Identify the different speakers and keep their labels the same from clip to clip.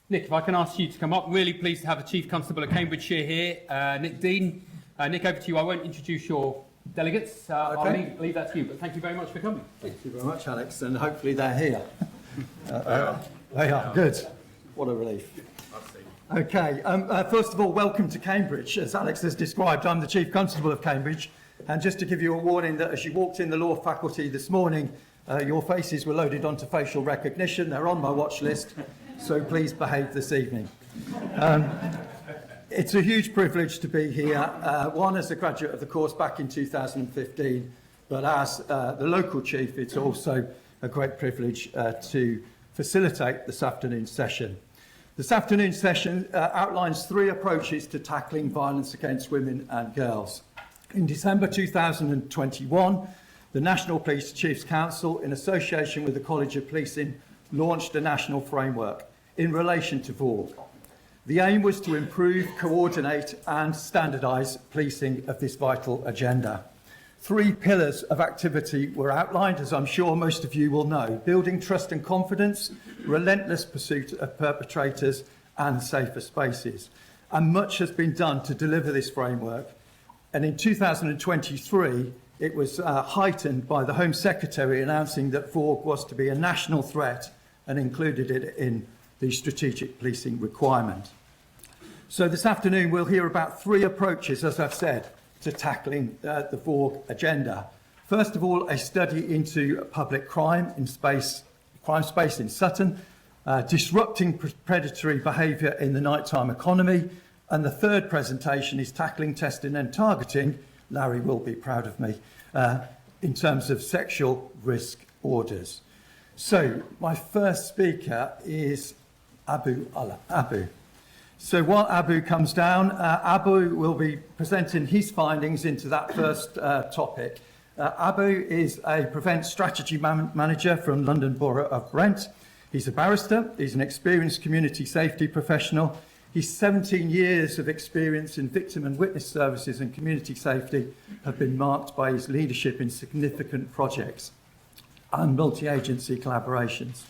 Speaker 1: Nick, if I can ask you to come up. Really pleased to have the Chief Constable of Cambridgeshire here, Nick Dean. Nick, over to you. I won't introduce your delegates. Okay. I'll leave that to you, but thank you very much for coming.
Speaker 2: Thank you very much, Alex, and hopefully they're here. They are. Good. What a relief. Okay, first of all, welcome to Cambridge. As Alex has described, I'm the Chief Constable of Cambridge, and just to give you a warning that as you walked in the law faculty this morning, your faces were loaded onto facial recognition. They're on my watch list, so please behave this evening. It's a huge privilege to be here, one as a graduate of the course back in 2015, but as the local chief, it's also a great privilege to facilitate this afternoon's session. This afternoon's session outlines 3 approaches to tackling violence against women and girls. In December 2021, the National Police Chiefs Council, in association with the College of Policing, launched a national framework in relation to VAWG. The aim was to improve, coordinate and standardise policing of this vital agenda. 3 pillars of activity were outlined, as I'm sure most of you will know: building trust and confidence, relentless pursuit of perpetrators and safer spaces. And much has been done to deliver this framework. And in 2023, it was heightened by the Home Secretary announcing that VAWG was to be a national threat and included it in the strategic policing requirement. So this afternoon we'll hear about 3 approaches, as I've said, to tackling the VAWG agenda. First of all, a study into public crime space in Sutton, disrupting predatory behaviour in the nighttime economy, and the third presentation is tackling testing and targeting. Larry will be proud of me, in terms of sexual risk orders. So my first speaker is Ullah. Abu. So while Abu comes down, Abu will be presenting his findings into that first topic. Abu is a Prevent Strategy Manager from London Borough of Brent. He's a barrister, he's an experienced community safety professional. His 17 years of experience in victim and witness services and community safety have been marked by his leadership in significant projects and multi-agency collaborations.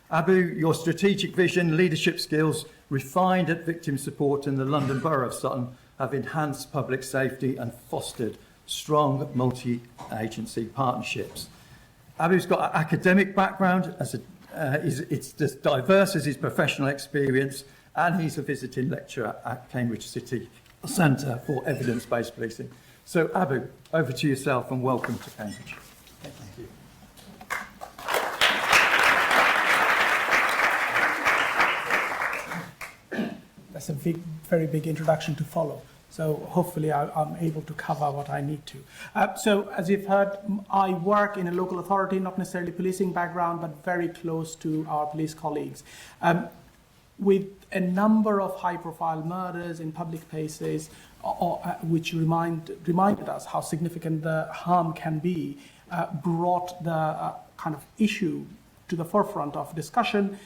Speaker 2: Abu, your strategic vision, leadership skills, refined at victim support in the London Borough of Sutton, have enhanced public safety and fostered strong multi-agency partnerships. Abu's got an academic background, it's as diverse as his professional experience, and he's a visiting lecturer at Cambridge City Centre for Evidence-Based Policing. So Abu, over to yourself and welcome to Cambridge. Thank you.
Speaker 3: That's a very big introduction to follow. So hopefully I'm able to cover what I need to. So as you've heard, I work in a local authority, not necessarily policing background, but very close to our police colleagues. With a number of high-profile murders in public places, which reminded us how significant the harm can be, brought the kind of issue to the forefront of discussion.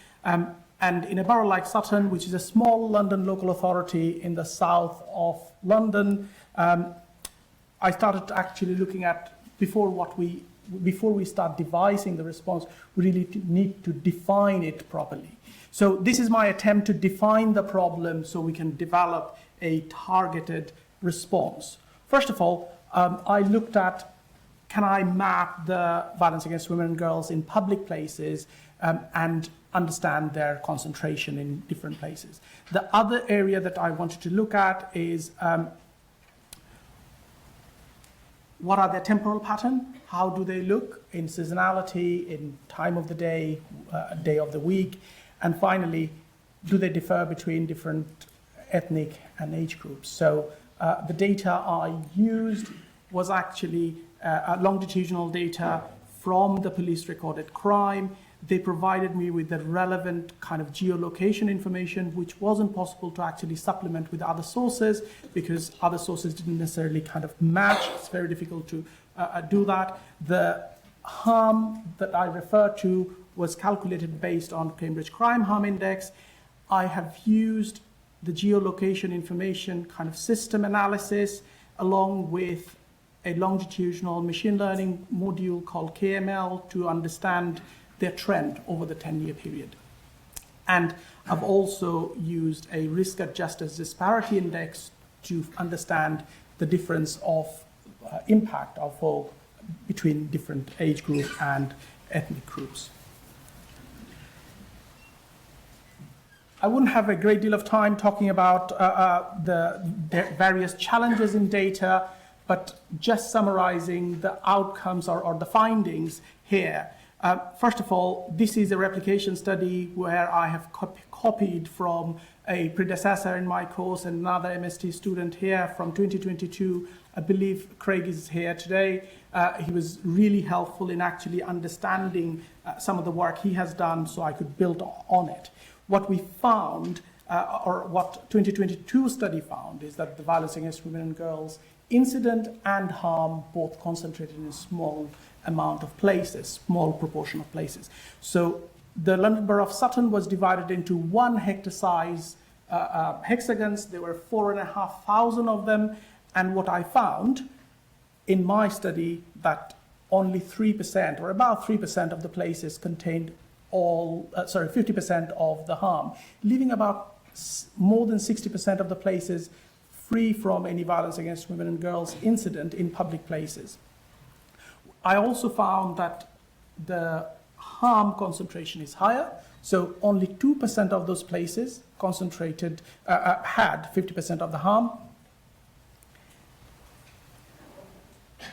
Speaker 3: And in a borough like Sutton, which is a small London local authority in the south of London, I started actually looking at, before we start devising the response, we really need to define it properly. So this is my attempt to define the problem so we can develop a targeted response. First of all, I looked at, can I map the violence against women and girls in public places and understand their concentration in different places. The other area that I wanted to look at is what are their temporal pattern? How do they look in seasonality, in time of the day, day of the week? And finally, do they differ between different ethnic and age groups? So the data I used was actually longitudinal data from the police recorded crime. They provided me with the relevant kind of geolocation information, which wasn't possible to actually supplement with other sources because other sources didn't necessarily kind of match. It's very difficult to do that. The harm that I referred to was calculated based on Cambridge Crime Harm Index. I have used the geolocation information kind of system analysis along with a longitudinal machine learning module called KML to understand their trend over the 10-year period. And I've also used a risk-adjusted disparity index to understand the difference of impact of VAWG between different age groups and ethnic groups. I wouldn't have a great deal of time talking about the various challenges in data, but just summarizing the outcomes or the findings here. First of all, this is a replication study where I have copied from a predecessor in my course and another MST student here from 2022. I believe Craig is here today. He was really helpful in actually understanding some of the work he has done so I could build on it. What we found, or what 2022 study found, is that the violence against women and girls incident and harm both concentrated in a small amount of places, small proportion of places. So the London Borough of Sutton was divided into 1 hectare size hexagons. There were 4,500 of them. And what I found in my study that only 3% or about 3% of the places contained 50% of the harm, leaving about more than 60% of the places free from any violence against women and girls incident in public places. I also found that the harm concentration is higher, so only 2% of those places concentrated had 50% of the harm.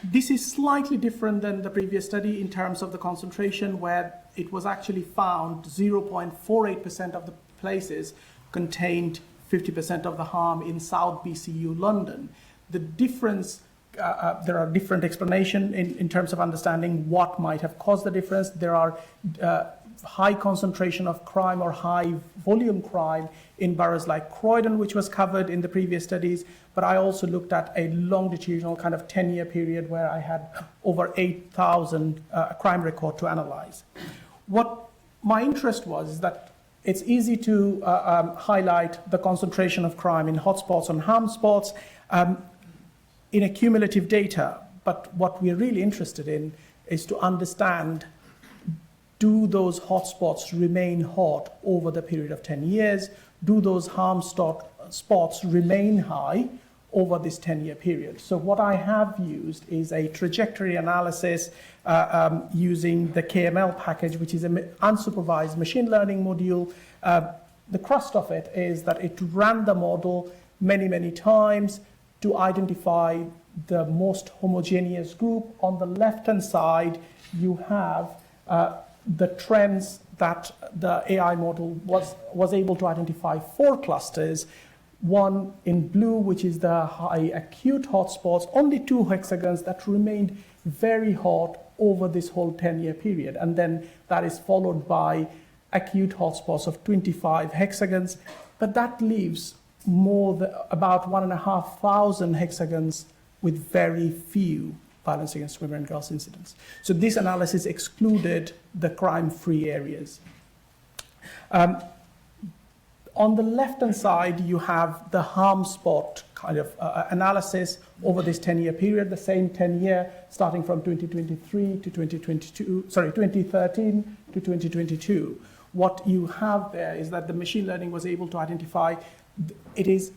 Speaker 3: This is slightly different than the previous study in terms of the concentration, where it was actually found 0.48% of the places contained 50% of the harm in South BCU London. The difference, there are different explanations in terms of understanding what might have caused the difference. There are high concentration of crime or high volume crime in boroughs like Croydon, which was covered in the previous studies, but I also looked at a longitudinal kind of 10-year period where I had over 8,000 crime record to analyze. What my interest was is that it's easy to highlight the concentration of crime in hotspots and harm spots in accumulative data, but what we're really interested in is to understand, do those hotspots remain hot over the period of 10 years? Do those harm spots remain high over this 10-year period? So what I have used is a trajectory analysis using the KML package, which is an unsupervised machine learning module. The crust of it is that it ran the model many, many times to identify the most homogeneous group. On the left-hand side, you have the trends that the AI model was able to identify 4 clusters. One in blue, which is the high acute hotspots, only 2 hexagons that remained very hot over this whole 10-year period. And then that is followed by acute hotspots of 25 hexagons. But that leaves about 1,500 hexagons with very few violence against women and girls incidents. So this analysis excluded the crime-free areas. On the left-hand side, you have the harm spot kind of analysis over this 10-year period, the same 10-year starting from 2023 to 2022, 2013 to 2022. What you have there is that the machine learning was able to identify, it is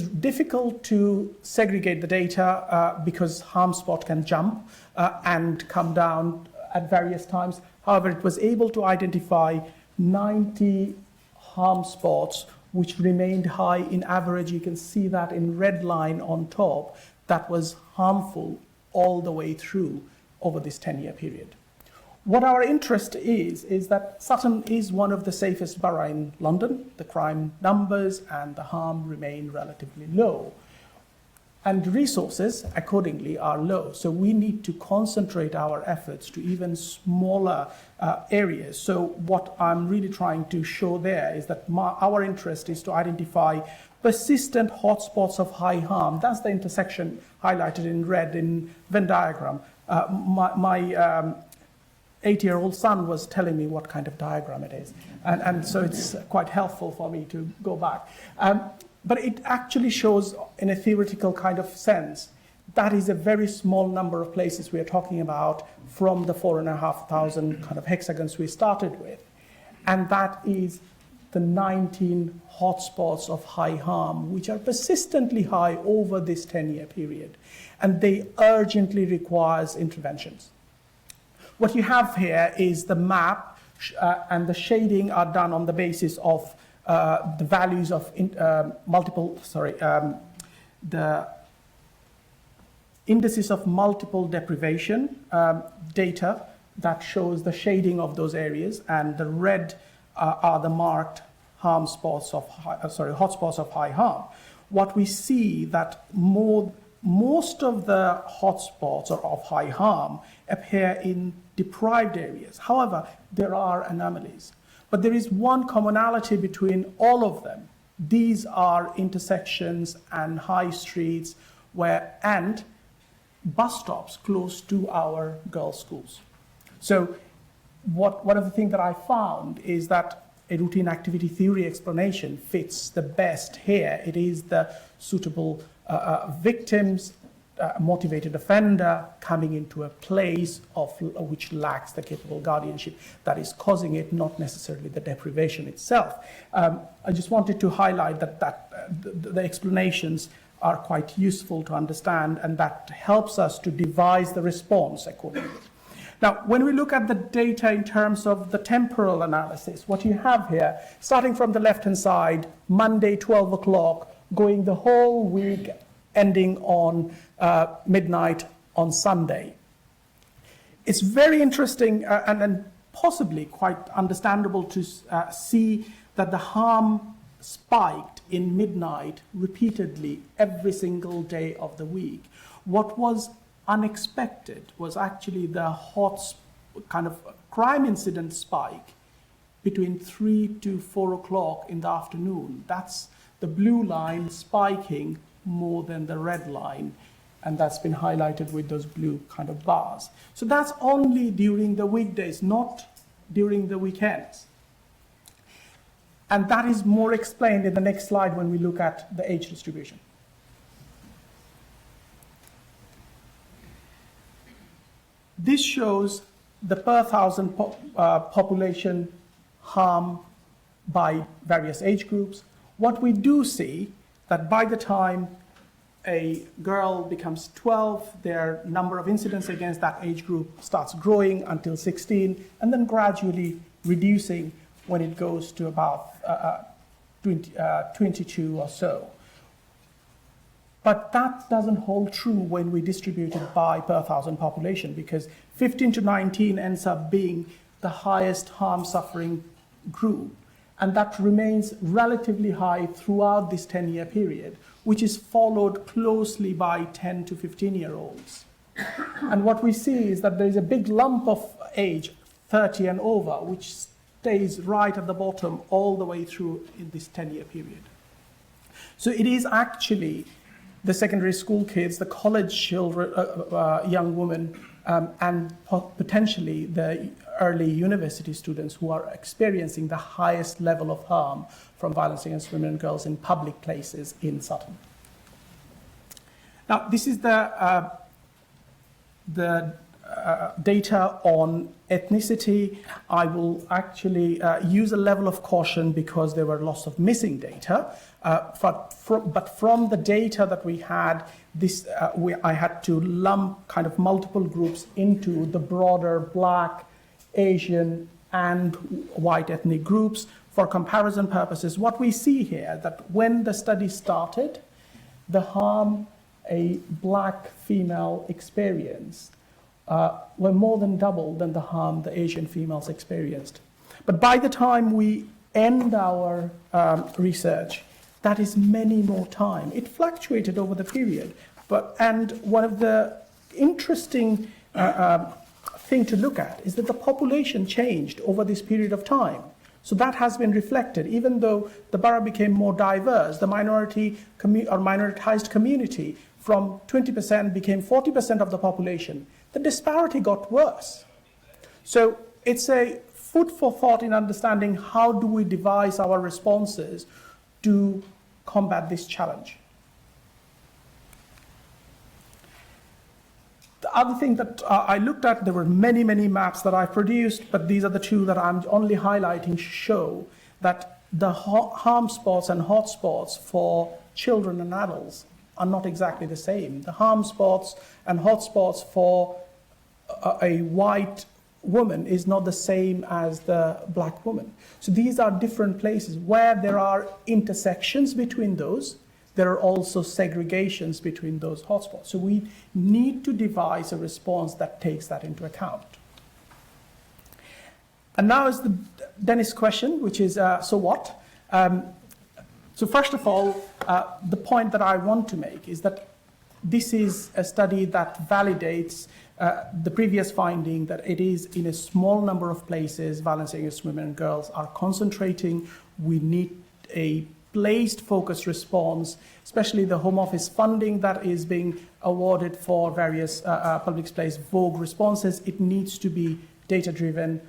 Speaker 3: difficult to segregate the data because harm spot can jump and come down at various times. However, it was able to identify 90 harm spots which remained high in average. You can see that in red line on top, that was harmful all the way through over this 10-year period. What our interest is that Sutton is one of the safest boroughs in London. The crime numbers and the harm remain relatively low. And resources, accordingly, are low. So we need to concentrate our efforts to even smaller areas. So what I'm really trying to show there is that our interest is to identify persistent hotspots of high harm. That's the intersection highlighted in red in Venn diagram. My 8-year-old son was telling me what kind of diagram it is. And so it's quite helpful for me to go back. But it actually shows in a theoretical kind of sense, that is a very small number of places we are talking about from the 4,500 kind of hexagons we started with. And that is the 19 hotspots of high harm, which are persistently high over this 10-year period, and they urgently requires interventions. What you have here is the map, and the shading are done on the basis of the values of the indices of multiple deprivation data that shows the shading of those areas, and the red are the marked hotspots of high harm. What we see that most of the hotspots of high harm appear in deprived areas. However, there are anomalies. But there is one commonality between all of them. These are intersections and high streets and bus stops close to our girls' schools. So one of the things that I found is that a routine activity theory explanation fits the best here. It is the suitable victims, motivated offender coming into a place which lacks the capable guardianship that is causing it, not necessarily the deprivation itself. I just wanted to highlight that the explanations are quite useful to understand, and that helps us to devise the response accordingly. Now, when we look at the data in terms of the temporal analysis, what you have here, starting from the left-hand side, Monday, 12 o'clock, going the whole week, ending on midnight on Sunday. It's very interesting and possibly quite understandable to see that the harm spiked in midnight repeatedly every single day of the week. What was unexpected was actually the kind of crime incident spike between 3 to 4 o'clock in the afternoon. That's the blue line spiking more than the red line, and that's been highlighted with those blue kind of bars. So that's only during the weekdays, not during the weekends. And that is more explained in the next slide when we look at the age distribution. This shows the per thousand population harm by various age groups. What we do see that by the time a girl becomes 12, their number of incidents against that age group starts growing until 16, and then gradually reducing when it goes to about 22 or so. But that doesn't hold true when we distribute it by per thousand population, because 15 to 19 ends up being the highest harm suffering group. And that remains relatively high throughout this 10-year period, which is followed closely by 10 to 15-year-olds. And what we see is that there is a big lump of age, 30 and over, which stays right at the bottom all the way through in this 10-year period. So it is actually the secondary school kids, the college children, young women, and potentially the early university students who are experiencing the highest level of harm from violence against women and girls in public places in Sutton. Now, this is the data on ethnicity. I will actually use a level of caution because there were lots of missing data. But from the data that we had, I had to lump kind of multiple groups into the broader Black, Asian, and white ethnic groups for comparison purposes. What we see here, that when the study started, the harm a Black female experienced were more than double than the harm the Asian females experienced. But by the time we end our research, that is many more time. It fluctuated over the period, and one of the interesting thing to look at is that the population changed over this period of time. So that has been reflected. Even though the borough became more diverse, the minoritized community from 20% became 40% of the population, the disparity got worse. So it's a food for thought in understanding how do we devise our responses to combat this challenge. The other thing that I looked at, there were many, many maps that I produced, but these are the two that I'm only highlighting to show that the harm spots and hot spots for children and adults are not exactly the same. The harm spots and hot spots for a white woman is not the same as the black woman. So these are different places. Where there are intersections between those, there are also segregations between those hotspots. So we need to devise a response that takes that into account. And now is the Dennis question, which is, so what? So first of all, the point that I want to make is that this is a study that validates the previous finding that it is in a small number of places violence against women and girls are concentrating. We need a placed focused response, especially the Home Office funding that is being awarded for various public place VAWG responses. It needs to be data-driven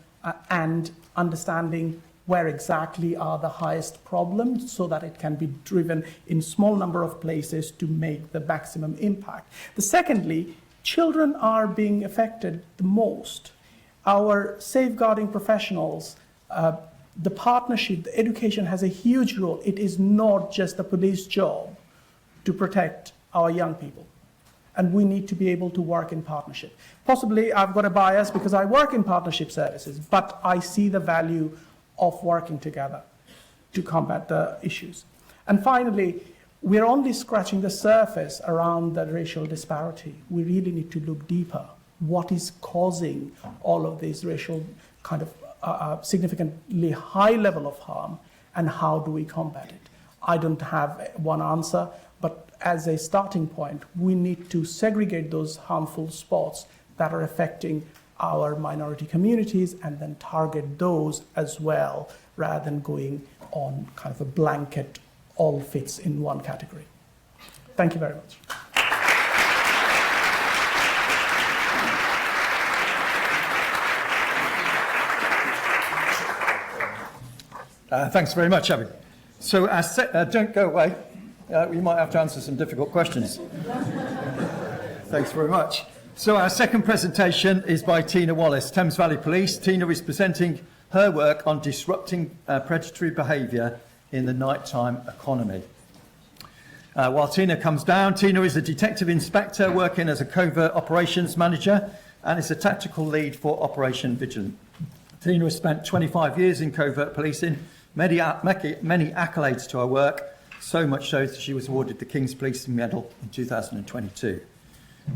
Speaker 3: and understanding where exactly are the highest problems so that it can be driven in small number of places to make the maximum impact. Secondly, children are being affected the most. Our safeguarding professionals, the partnership, the education has a huge role. It is not just the police job to protect our young people. And we need to be able to work in partnership. Possibly I've got a bias because I work in partnership services, but I see the value of working together to combat the issues. And finally, we're only scratching the surface around the racial disparity. We really need to look deeper. What is causing all of this racial kind of significantly high level of harm, and how do we combat it? I don't have one answer, but as a starting point, we need to segregate those harmful spots that are affecting our minority communities and then target those as well, rather than going on kind of a blanket, all fits in one category. Thank you very much.
Speaker 2: Thanks very much, Abby. So don't go away. We might have to answer some difficult questions. Thanks very much. So our second presentation is by Tina Wallace, Thames Valley Police. Tina is presenting her work on disrupting predatory behaviour in the nighttime economy. While Tina comes down, Tina is a detective inspector working as a covert operations manager and is a tactical lead for Operation Vigilant. Tina has spent 25 years in covert policing, many accolades to her work, so much so that she was awarded the King's Policing Medal in 2022.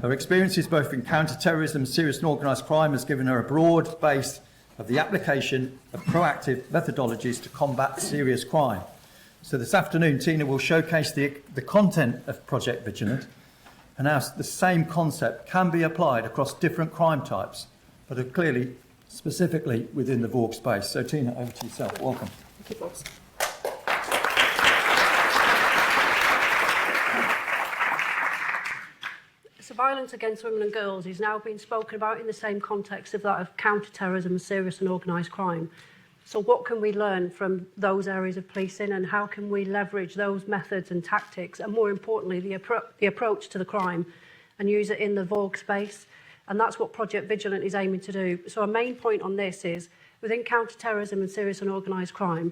Speaker 2: Her experiences both in counter-terrorism and serious and organised crime has given her a broad base of the application of proactive methodologies to combat serious crime. So this afternoon, Tina will showcase the content of Project Vigilant and how the same concept can be applied across different crime types, but are clearly specifically within the VAWG space. So Tina, over to yourself. Welcome.
Speaker 4: Thank you, boss. So violence against women and girls is now being spoken about in the same context of that of counter-terrorism and serious and organised crime. So what can we learn from those areas of policing, and how can we leverage those methods and tactics, and more importantly, the approach to the crime, and use it in the VAWG space? And that's what Project Vigilant is aiming to do. So our main point on this is, within counter-terrorism and serious and organised crime,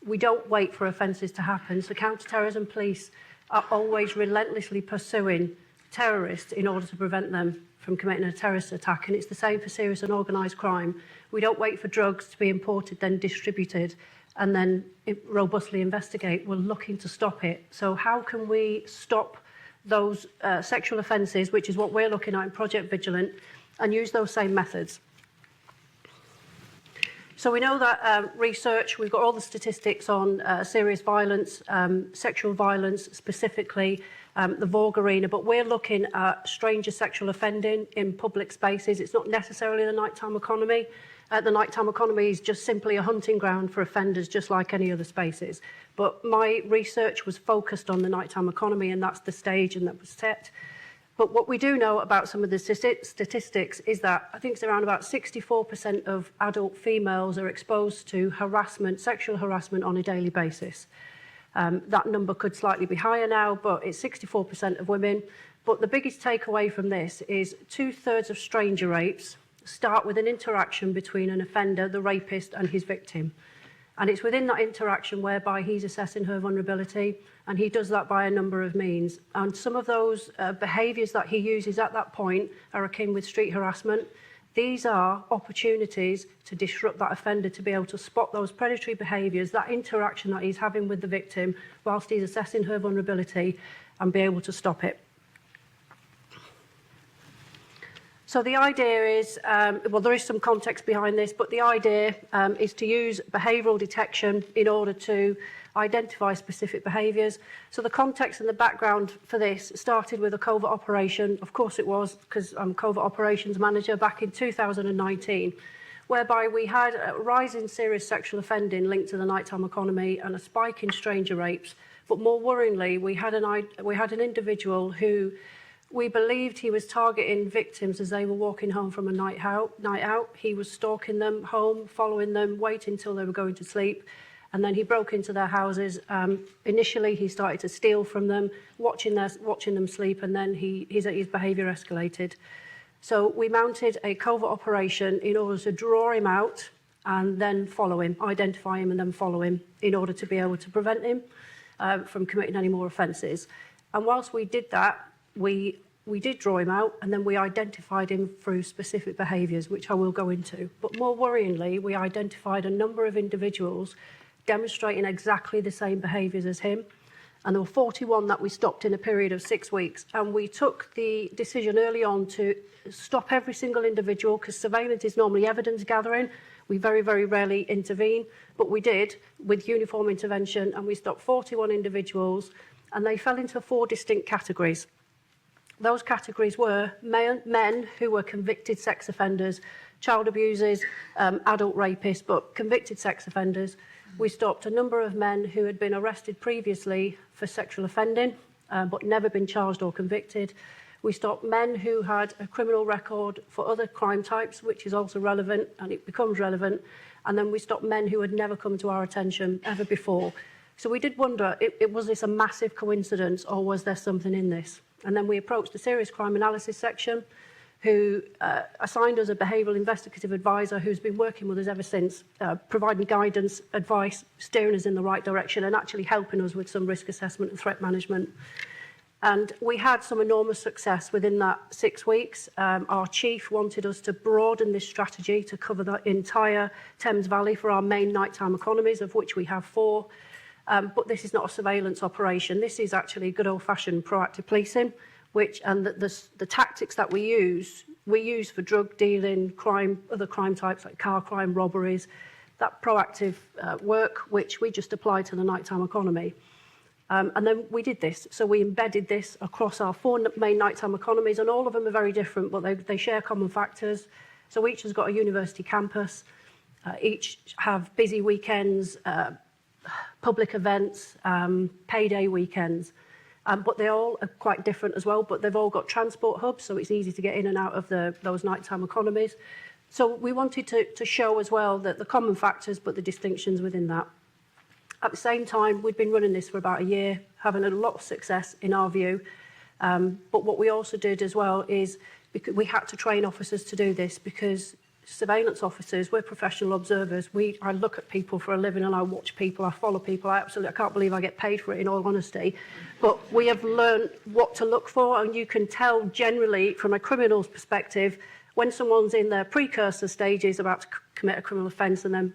Speaker 4: we don't wait for offences to happen. So counter-terrorism police are always relentlessly pursuing terrorists in order to prevent them from committing a terrorist attack. And it's the same for serious and organised crime. We don't wait for drugs to be imported, then distributed, and then robustly investigate. We're looking to stop it. So how can we stop those sexual offences, which is what we're looking at in Project Vigilant, and use those same methods? So we know that research, we've got all the statistics on serious violence, sexual violence specifically, the VAWG arena, but we're looking at stranger sexual offending in public spaces. It's not necessarily the nighttime economy. The nighttime economy is just simply a hunting ground for offenders, just like any other spaces. But my research was focused on the nighttime economy, and that's the stage and that was set. But what we do know about some of the statistics is that I think it's around about 64% of adult females are exposed to harassment, sexual harassment on a daily basis. That number could slightly be higher now, but it's 64% of women. But the biggest takeaway from this is 2/3 of stranger rapes start with an interaction between an offender, the rapist, and his victim. And it's within that interaction whereby he's assessing her vulnerability, and he does that by a number of means. And some of those behaviours that he uses at that point are akin with street harassment. These are opportunities to disrupt that offender to be able to spot those predatory behaviours, that interaction that he's having with the victim whilst he's assessing her vulnerability, and be able to stop it. So the idea is, well, there is some context behind this, but the idea is to use behavioural detection in order to identify specific behaviours. So the context and the background for this started with a covert operation. Of course it was, because I'm covert operations manager, back in 2019, whereby we had a rise in serious sexual offending linked to the nighttime economy and a spike in stranger rapes. But more worryingly, we had an individual who we believed he was targeting victims as they were walking home from a night out. He was stalking them home, following them, waiting until they were going to sleep. And then he broke into their houses. Initially, he started to steal from them, watching them sleep, and then his behaviour escalated. So we mounted a covert operation in order to draw him out and then follow him, identify him and then follow him in order to be able to prevent him from committing any more offences. And whilst we did that, we did draw him out, and then we identified him through specific behaviours, which I will go into. But more worryingly, we identified a number of individuals demonstrating exactly the same behaviours as him. And there were 41 that we stopped in a period of 6 weeks. And we took the decision early on to stop every single individual, because surveillance is normally evidence gathering. We very, very rarely intervene, but we did with uniform intervention, and we stopped 41 individuals, and they fell into 4 distinct categories. Those categories were men who were convicted sex offenders, child abusers, adult rapists, but convicted sex offenders. We stopped a number of men who had been arrested previously for sexual offending, but never been charged or convicted. We stopped men who had a criminal record for other crime types, which is also relevant, and it becomes relevant. And then we stopped men who had never come to our attention ever before. So we did wonder, was this a massive coincidence, or was there something in this? And then we approached the serious crime analysis section, who assigned us a behavioural investigative advisor who's been working with us ever since, providing guidance, advice, steering us in the right direction, and actually helping us with some risk assessment and threat management. And we had some enormous success within that 6 weeks. Our chief wanted us to broaden this strategy to cover the entire Thames Valley for our main nighttime economies, of which we have 4. But this is not a surveillance operation. This is actually good old-fashioned proactive policing, and the tactics that we use for drug dealing, crime, other crime types like car crime, robberies, that proactive work, which we just applied to the nighttime economy. And then we did this. So we embedded this across our 4 main nighttime economies, and all of them are very different, but they share common factors. So each has got a university campus, each have busy weekends, public events, payday weekends. But they all are quite different as well, but they've all got transport hubs, so it's easy to get in and out of those nighttime economies. So we wanted to show as well that the common factors, but the distinctions within that. At the same time, we'd been running this for about a year, having a lot of success in our view. But what we also did as well is we had to train officers to do this, because surveillance officers, we're professional observers. I look at people for a living, and I watch people, I follow people. I can't believe I get paid for it, in all honesty. But we have learned what to look for, and you can tell generally from a criminal's perspective when someone's in their precursor stages about to commit a criminal offence, and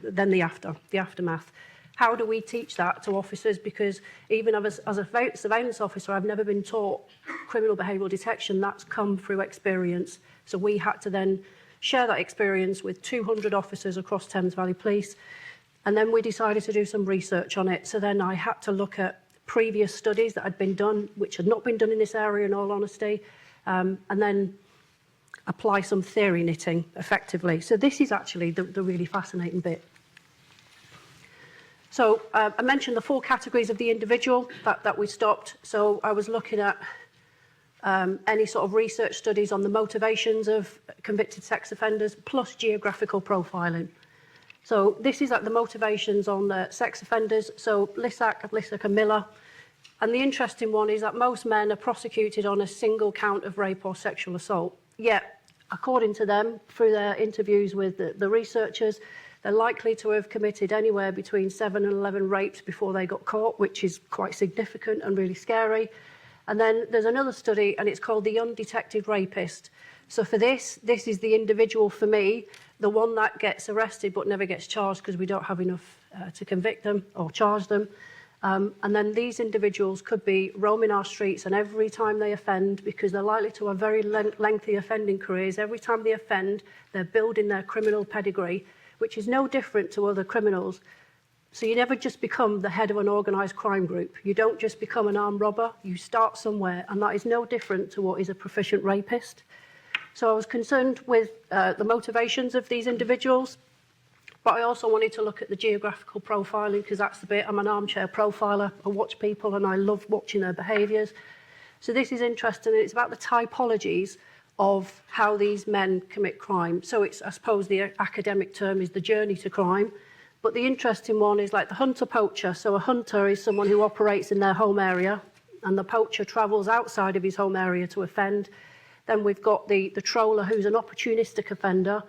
Speaker 4: then the aftermath. How do we teach that to officers? Because even as a surveillance officer, I've never been taught criminal behavioural detection. That's come through experience. So we had to then share that experience with 200 officers across Thames Valley Police. And then we decided to do some research on it. So then I had to look at previous studies that had been done, which had not been done in this area, in all honesty, and then apply some theory knitting effectively. So this is actually the really fascinating bit. So I mentioned the 4 categories of the individual that we stopped. So I was looking at any sort of research studies on the motivations of convicted sex offenders, plus geographical profiling. So this is the motivations on the sex offenders. So Lissack and Miller. And the interesting one is that most men are prosecuted on a single count of rape or sexual assault. Yet, according to them, through their interviews with the researchers, They're likely to have committed anywhere between 7 and 11 rapes before they got caught, which is quite significant and really scary. And then there's another study, and it's called the undetected rapist. So for this is the individual, for me, the one that gets arrested but never gets charged because we don't have enough to convict them or charge them. And then these individuals could be roaming our streets, and every time they offend, because they're likely to have very lengthy offending careers, every time they offend, they're building their criminal pedigree, which is no different to other criminals. So you never just become the head of an organised crime group. You don't just become an armed robber. You start somewhere, and that is no different to what is a proficient rapist. So I was concerned with the motivations of these individuals, but I also wanted to look at the geographical profiling, because that's the bit. I'm an armchair profiler. I watch people and I love watching their behaviours. So this is interesting. It's about the typologies of how these men commit crime. So it's, I suppose the academic term is the journey to crime. But the interesting one is like the hunter-poacher. So a hunter is someone who operates in their home area, and the poacher travels outside of his home area to offend. Then we've got the troller, who's an opportunistic offender.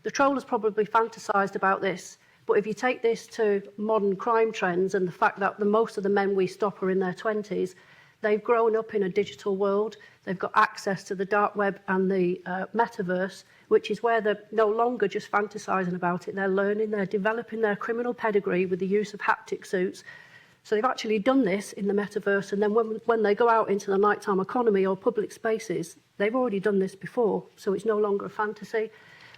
Speaker 4: The troller's probably fantasised about this, but if you take this to modern crime trends and the fact that most of the men we stop are in their 20s, they've grown up in a digital world. They've got access to the dark web and the metaverse, which is where they're no longer just fantasising about it. They're learning, they're developing their criminal pedigree with the use of haptic suits. So they've actually done this in the metaverse, and then when they go out into the nighttime economy or public spaces, they've already done this before, so it's no longer a fantasy.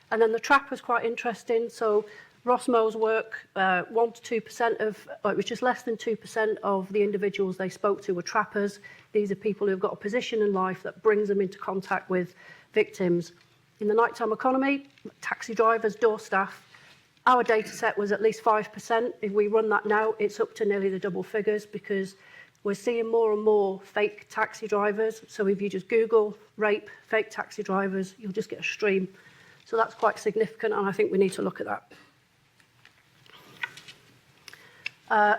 Speaker 4: And then the trapper's quite interesting. So Rossmo's work, 1 to 2% of, it was just less than 2% of the individuals they spoke to were trappers. These are people who've got a position in life that brings them into contact with victims. In the nighttime economy, taxi drivers, door staff, our data set was at least 5%. If we run that now, it's up to nearly the double figures, because we're seeing more and more fake taxi drivers. So if you just Google rape, fake taxi drivers, you'll just get a stream. So that's quite significant, and I think we need to look at that.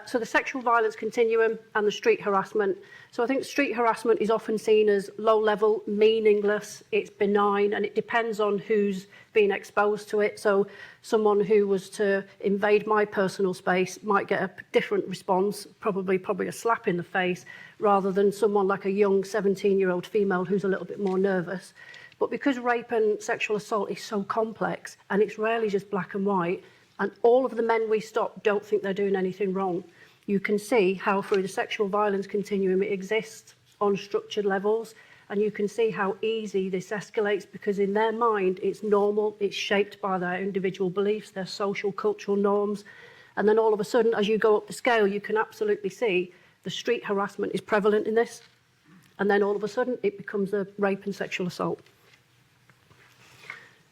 Speaker 4: So the sexual violence continuum and the street harassment. So I think street harassment is often seen as low level, meaningless, it's benign, and it depends on who's been exposed to it. So someone who was to invade my personal space might get a different response, probably a slap in the face, rather than someone like a young 17-year-old female who's a little bit more nervous. But because rape and sexual assault is so complex, and it's rarely just black and white, and all of the men we stop don't think they're doing anything wrong, you can see how through the sexual violence continuum it exists on structured levels, and you can see how easy this escalates, because in their mind it's normal, it's shaped by their individual beliefs, their social, cultural norms, and then all of a sudden, as you go up the scale, you can absolutely see the street harassment is prevalent in this, and then all of a sudden it becomes a rape and sexual assault.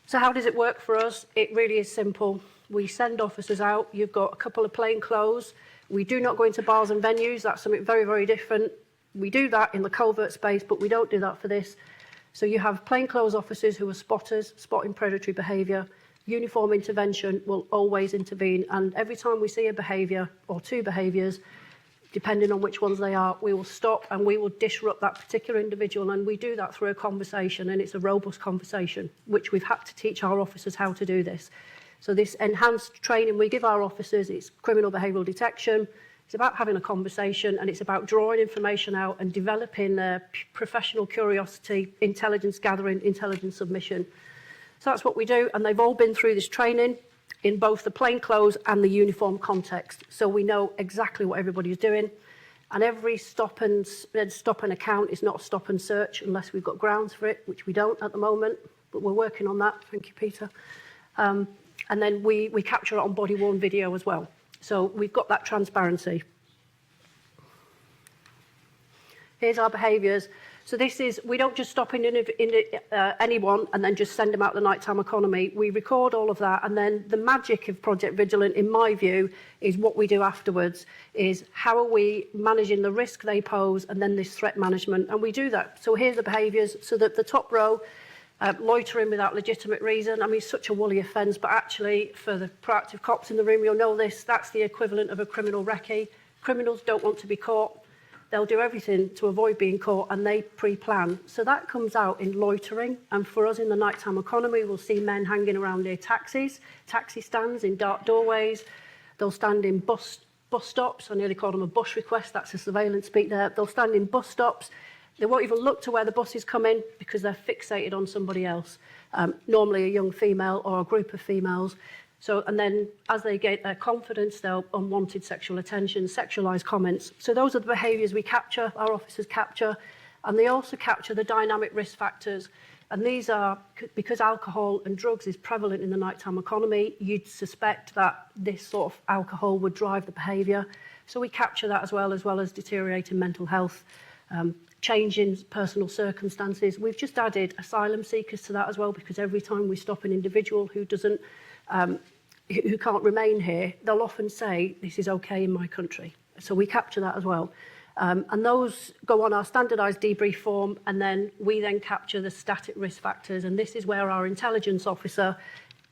Speaker 4: So how does it work for us? It really is simple. We send officers out. You've got a couple of plain clothes. We do not go into bars and venues. That's something very, very different. We do that in the covert space, but we don't do that for this. So you have plainclothes officers who are spotters, spotting predatory behaviour. Uniform intervention will always intervene. And every time we see a behaviour or two behaviours, depending on which ones they are, we will stop and we will disrupt that particular individual, and we do that through a conversation, and it's a robust conversation, which we've had to teach our officers how to do this. So this enhanced training we give our officers, it's criminal behavioural detection, it's about having a conversation, and it's about drawing information out and developing professional curiosity, intelligence gathering, intelligence submission. So that's what we do, and they've all been through this training in both the plainclothes and the uniform context. So we know exactly what everybody's doing. And every stop and account is not a stop and search unless we've got grounds for it, which we don't at the moment, but we're working on that. Thank you, Peter. And then we capture it on body-worn video as well. So we've got that transparency. Here's our behaviours. So this is, we don't just stop anyone and then just send them out the nighttime economy. We record all of that, and then the magic of Project Vigilant, in my view, is what we do afterwards, is how are we managing the risk they pose, and then this threat management, and we do that. So here's the behaviours. So that the top row, loitering without legitimate reason. I mean, such a woolly offence, but actually, for the proactive cops in the room, you'll know this, that's the equivalent of a criminal recce. Criminals don't want to be caught. they'll do everything to avoid being caught, and they pre-plan. So that comes out in loitering. And for us in the nighttime economy, we'll see men hanging around near taxi stands in dark doorways. They'll stand in bus stops. I nearly called them a bus request. That's a surveillance speak there. They'll stand in bus stops. They won't even look to where the bus is coming because they're fixated on somebody else, normally a young female or a group of females. So, and then as they get their confidence, they'll unwanted sexual attention, sexualised comments. So those are the behaviours we capture, our officers capture, and they also capture the dynamic risk factors. And these are, because alcohol and drugs is prevalent in the nighttime economy, you'd suspect that this sort of alcohol would drive the behaviour. So we capture that as well as deteriorating mental health, change in personal circumstances. We've just added asylum seekers to that as well, because every time we stop an individual who doesn't who can't remain here, they'll often say, this is okay in my country. So we capture that as well. And those go on our standardised debrief form, and then we then capture the static risk factors. And this is where our intelligence officer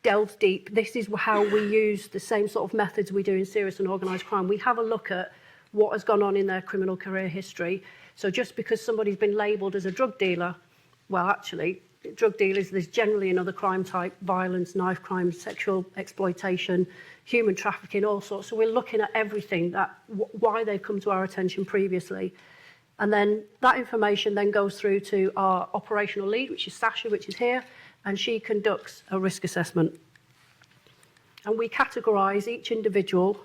Speaker 4: delves deep. This is how we use the same sort of methods we do in serious and organised crime. We have a look at what has gone on in their criminal career history. So just because somebody's been labelled as a drug dealer, well, actually, drug dealers, there's generally another crime type: violence, knife crime, sexual exploitation, human trafficking, all sorts. So we're looking at everything, why they've come to our attention previously. And then that information then goes through to our operational lead, which is Sasha, which is here, and she conducts a risk assessment. And we categorise each individual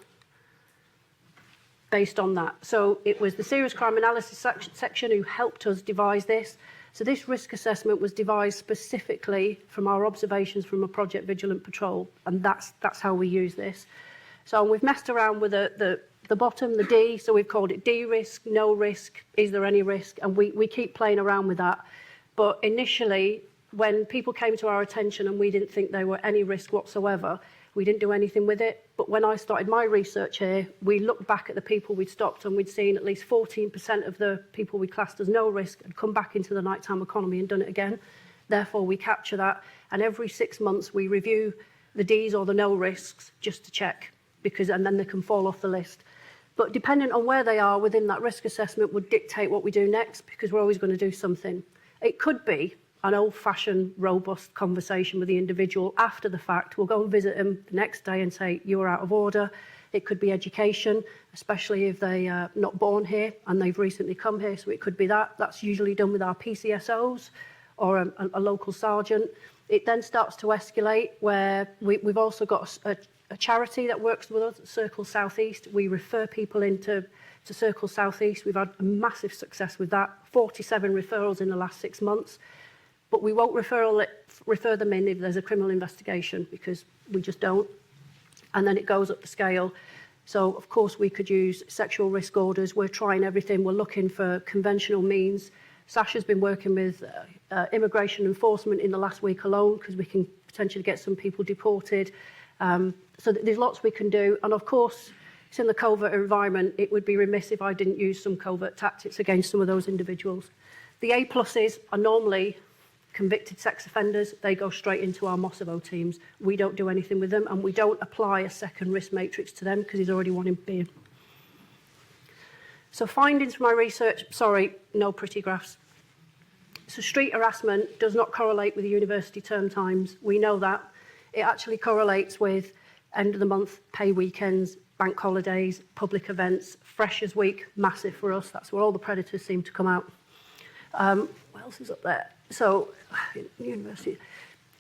Speaker 4: based on that. So it was the serious crime analysis section who helped us devise this. So this risk assessment was devised specifically from our observations from a Project Vigilant Patrol, and that's how we use this. So we've messed around with the bottom, the D, so we've called it D risk, no risk, is there any risk, and we keep playing around with that. But initially, when people came to our attention and we didn't think there were any risk whatsoever, we didn't do anything with it. But when I started my research here, we looked back at the people we'd stopped, and we'd seen at least 14% of the people we classed as no risk had come back into the nighttime economy and done it again. Therefore, we capture that. And every 6 months, we review the Ds or the no risks just to check, and then they can fall off the list. But depending on where they are within that risk assessment would dictate what we do next, because we're always going to do something. It could be an old-fashioned, robust conversation with the individual after the fact. We'll go and visit them the next day and say, you were out of order. It could be education, especially if they are not born here and they've recently come here, so it could be that. That's usually done with our PCSOs or a local sergeant. It then starts to escalate, where we've also got a charity that works with us, Circle South East. We refer people into Circle South East. We've had a massive success with that, 47 referrals in the last 6 months. But we won't refer them in if there's a criminal investigation, because we just don't. And then it goes up the scale. So, of course, we could use sexual risk orders. We're trying everything. We're looking for conventional means. Sasha's been working with immigration enforcement in the last week alone, because we can potentially get some people deported. So there's lots we can do. And, of course, it's in the covert environment. It would be remiss if I didn't use some covert tactics against some of those individuals. The A-pluses are normally convicted sex offenders. They go straight into our Mossavo teams. We don't do anything with them, and we don't apply a second risk matrix to them because he's already one in being. So findings from my research, sorry, no pretty graphs. So street harassment does not correlate with the university term times. We know that. It actually correlates with end of the month, pay weekends, bank holidays, public events. Freshers Week, massive for us. That's where all the predators seem to come out. What else is up there? So, university,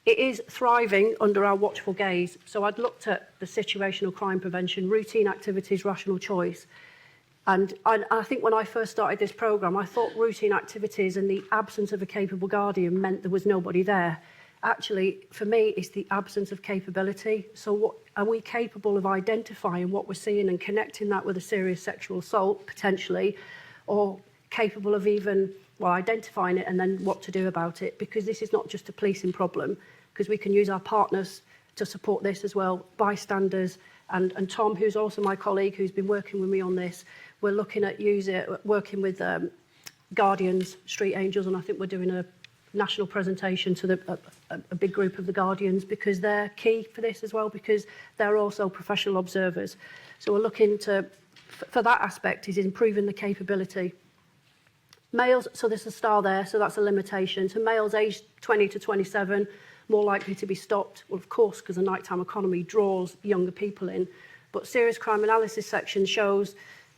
Speaker 4: it is thriving under our watchful gaze. So I'd looked at the situational crime prevention, routine activities, rational choice. And I think when I first started this programme, I thought routine activities and the absence of a capable guardian meant there was nobody there. Actually, for me, it's the absence of capability. So what are we capable of identifying what we're seeing and connecting that with a serious sexual assault, potentially, or capable of even identifying it and then what to do about it, because this is not just a policing problem, because we can use our partners to support this as well, bystanders, and Tom, who's also my colleague, who's been working with me on this. We're looking at working with Guardians, Street Angels, and I think we're doing a national presentation to a big group of the Guardians, because they're key for this as well, because they're also professional observers. So we're looking to, for that aspect, is improving the capability. Males, so there's a star there, so that's a limitation. So males aged 20 to 27, more likely to be stopped. Well, of course, because the nighttime economy draws younger people in. But serious crime analysis section shows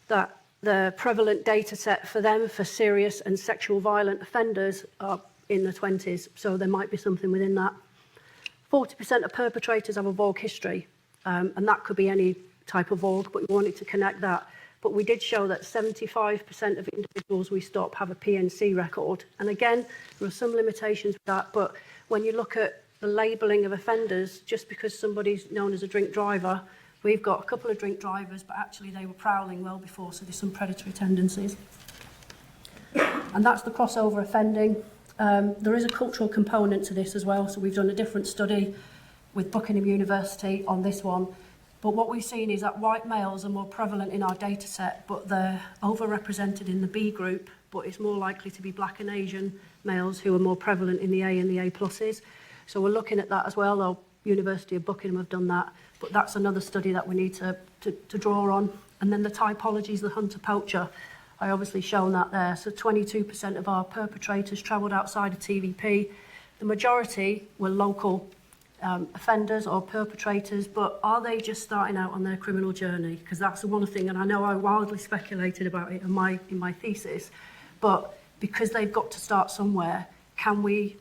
Speaker 4: that the prevalent data set for them for serious and sexual violent offenders are in the 20s. So there might be something within that. 40% of perpetrators have a VAWG history, and that could be any type of VAWG, but we wanted to connect that. But we did show that 75% of individuals we stop have a PNC record. And again, there are some limitations with that, but when you look at the labelling of offenders, just because somebody's known as a drink driver, we've got a couple of drink drivers, but actually they were prowling well before, so there's some predatory tendencies. And that's the crossover offending. There is a cultural component to this as well, so we've done a different study with Buckingham University on this one. But what we've seen is that white males are more prevalent in our data set, but they're overrepresented in the B group, but it's more likely to be black and Asian males who are more prevalent in the A and the A pluses. So we're looking at that as well. The University of Buckingham have done that, but that's another study that we need to draw on. And then the typologies, the hunter-poacher, I obviously shown that there. So 22% of our perpetrators travelled outside of TVP. The majority were local offenders or perpetrators, but are they just starting out on their criminal journey? Because that's the one thing, and I know I wildly speculated about it in my thesis, but because they've got to start somewhere, can we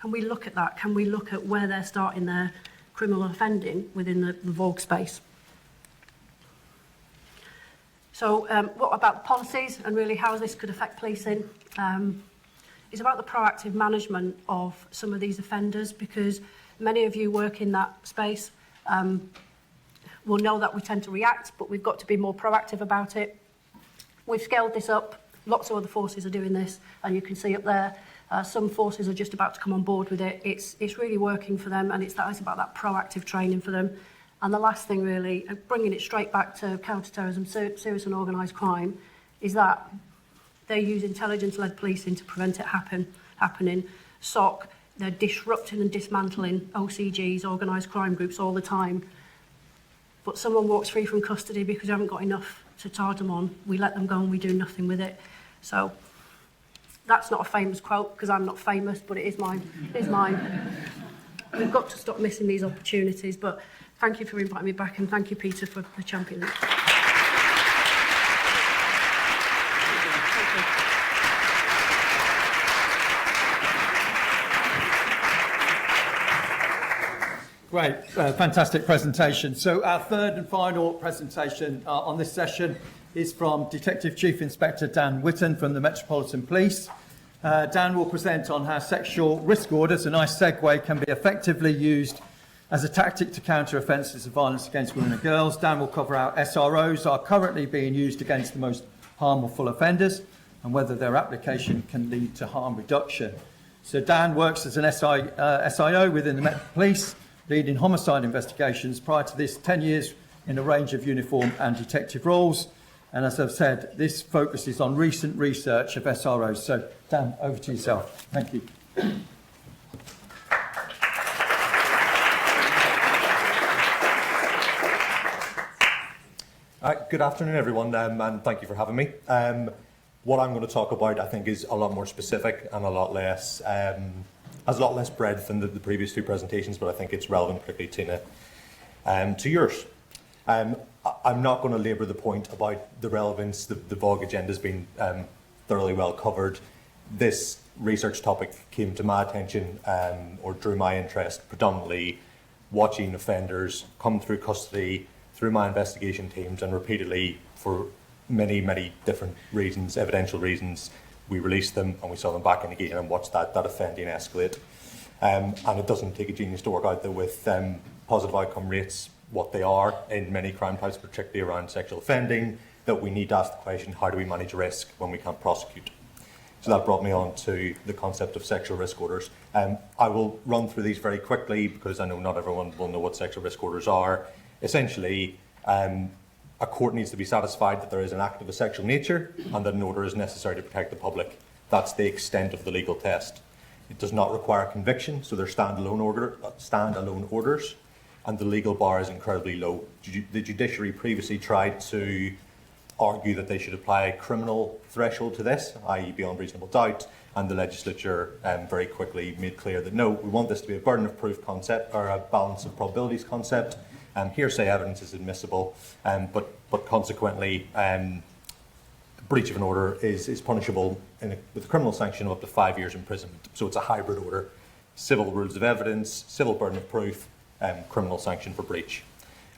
Speaker 4: look at that? Can we look at where they're starting their criminal offending within the VAWG space? So what about the policies and really how this could affect policing? It's about the proactive management of some of these offenders, because many of you work in that space will know that we tend to react, but we've got to be more proactive about it. We've scaled this up. Lots of other forces are doing this, and you can see up there, some forces are just about to come on board with it. It's really working for them, and it's about that proactive training for them. And the last thing really, bringing it straight back to counter-terrorism, serious and organised crime, is that they use intelligence-led policing to prevent it happening. SOC, they're disrupting and dismantling OCGs, organised crime groups, all the time. But someone walks free from custody because we haven't got enough to charge them on. We let them go and we do nothing with it. So that's not a famous quote because I'm not famous, but it is mine. It is mine. We've got to stop missing these opportunities. But thank you for inviting me back, and thank you, Peter, for championing it.
Speaker 2: Great, fantastic presentation. So our third and final presentation on this session is from Detective Chief Inspector Dan Whitten from the Metropolitan Police. Dan will present on how sexual risk orders, a nice segue, can be effectively used as a tactic to counter offences of violence against women and girls. Dan will cover how SROs are currently being used against the most harmful offenders and whether their application can lead to harm reduction. So Dan works as an SIO within the Met Police, leading homicide investigations. Prior to this, 10 years in a range of uniform and detective roles. And as I've said, this focuses on recent research of SROs. So, Dan, over to yourself. Thank you.
Speaker 5: Good afternoon, everyone, and thank you for having me. What I'm going to talk about, I think, is a lot more specific and a lot less has a lot less breadth than the previous two presentations, but I think it's relevant, particularly to yours. I'm not going to labour the point about the relevance. The VAWG agenda has been thoroughly well covered. This research topic came to my attention or drew my interest predominantly watching offenders come through custody through my investigation teams, and repeatedly for many, many different reasons, evidential reasons, we released them and we saw them back in again and watched that offending escalate. And it doesn't take a genius to work out that with positive outcome rates, what they are in many crime types, particularly around sexual offending, that we need to ask the question, how do we manage risk when we can't prosecute? So that brought me on to the concept of sexual risk orders. I will run through these very quickly because I know not everyone will know what sexual risk orders are. Essentially, a court needs to be satisfied that there is an act of a sexual nature and that an order is necessary to protect the public. That's the extent of the legal test. It does not require conviction, so they're standalone orders, and the legal bar is incredibly low. The judiciary previously tried to argue that they should apply a criminal threshold to this, i.e. beyond reasonable doubt, and the legislature very quickly made clear that no, we want this to be a burden of proof concept, or a balance of probabilities concept. Hearsay evidence is admissible, but consequently, breach of an order is punishable with a criminal sanction of up to 5 years imprisonment. So it's a hybrid order: civil rules of evidence, civil burden of proof, criminal sanction for breach.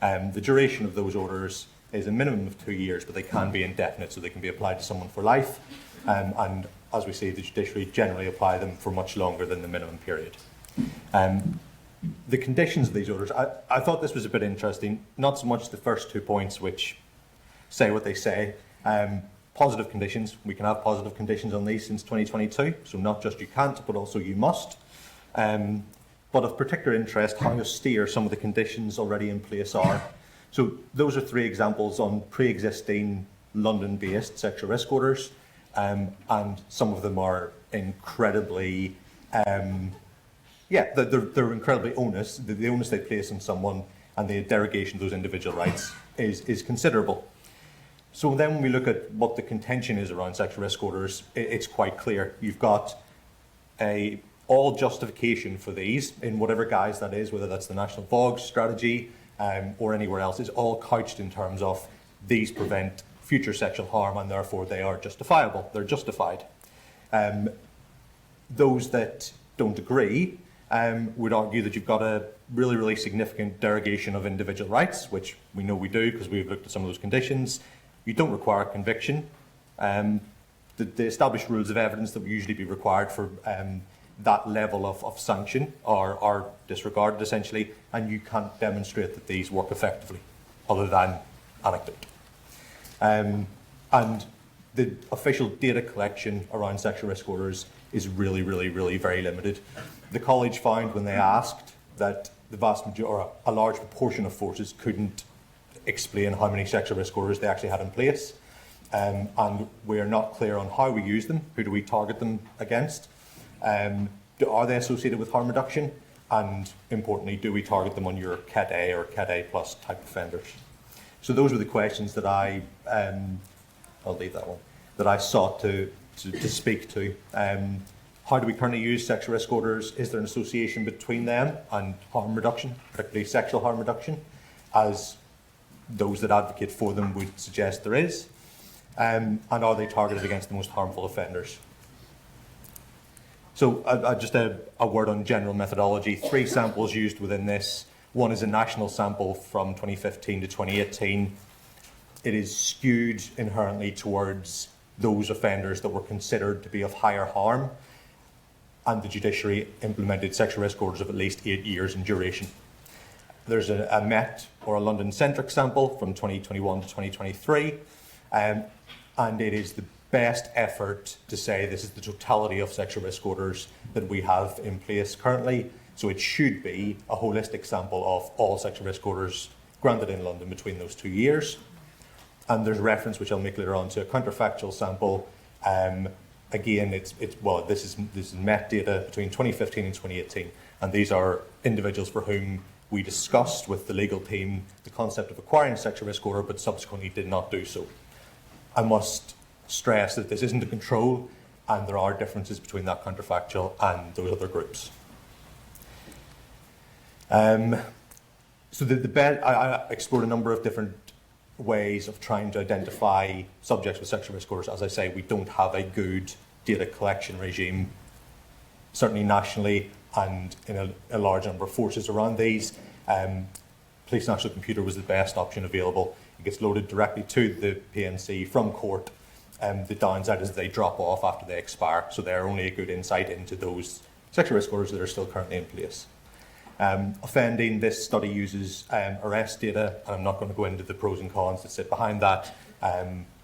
Speaker 5: The duration of those orders is a minimum of 2 years, but they can be indefinite, so they can be applied to someone for life. And as we see, the judiciary generally apply them for much longer than the minimum period. The conditions of these orders, I thought this was a bit interesting, not so much the first 2 points, which say what they say. Positive conditions, we can have positive conditions on these since 2022, so not just you can't, but also you must. But of particular interest, how austere some of the conditions already in place are. So those are 3 examples on pre-existing London-based sexual risk orders, and some of them are incredibly, they're incredibly onus. The onus they place on someone and the derogation of those individual rights is considerable. So then when we look at what the contention is around sexual risk orders, it's quite clear. You've got all justification for these, in whatever guise that is, whether that's the national VAWG strategy or anywhere else, is all couched in terms of these prevent future sexual harm and therefore they are justifiable, they're justified. Those that don't agree would argue that you've got a really, really significant derogation of individual rights, which we know we do because we've looked at some of those conditions. You don't require conviction. The established rules of evidence that would usually be required for that level of sanction are disregarded essentially, and you can't demonstrate that these work effectively other than anecdote. And the official data collection around sexual risk orders is really, really, really very limited. The college found when they asked that the vast majority, or a large proportion of forces couldn't explain how many sexual risk orders they actually had in place. And we are not clear on how we use them, who do we target them against, are they associated with harm reduction, and importantly, do we target them on your Cat A or Cat A plus type offenders? So those were the questions that I'll leave that one, that I sought to speak to. How do we currently use sexual risk orders? Is there an association between them and harm reduction, particularly sexual harm reduction, as those that advocate for them would suggest there is? And are they targeted against the most harmful offenders? So just a word on general methodology. 3 samples used within this. One is a national sample from 2015 to 2018. It is skewed inherently towards those offenders that were considered to be of higher harm, and the judiciary implemented sexual risk orders of at least 8 years in duration. There's a Met or a London-centric sample from 2021 to 2023, and it is the best effort to say this is the totality of sexual risk orders that we have in place currently. So it should be a holistic sample of all sexual risk orders granted in London between those 2 years. And there's reference, which I'll make later on, to a counterfactual sample. Again, this is Met data between 2015 and 2018, and these are individuals for whom we discussed with the legal team the concept of acquiring a sexual risk order, but subsequently did not do so. I must stress that this isn't a control, and there are differences between that counterfactual and those other groups. So I explored a number of different ways of trying to identify subjects with sexual risk orders. As I say, we don't have a good data collection regime, certainly nationally, and in a large number of forces around these. Police National Computer was the best option available. It gets loaded directly to the PNC from court. The downside is they drop off after they expire, so they're only a good insight into those sexual risk orders that are still currently in place. Offending, this study uses arrest data, and I'm not going to go into the pros and cons that sit behind that,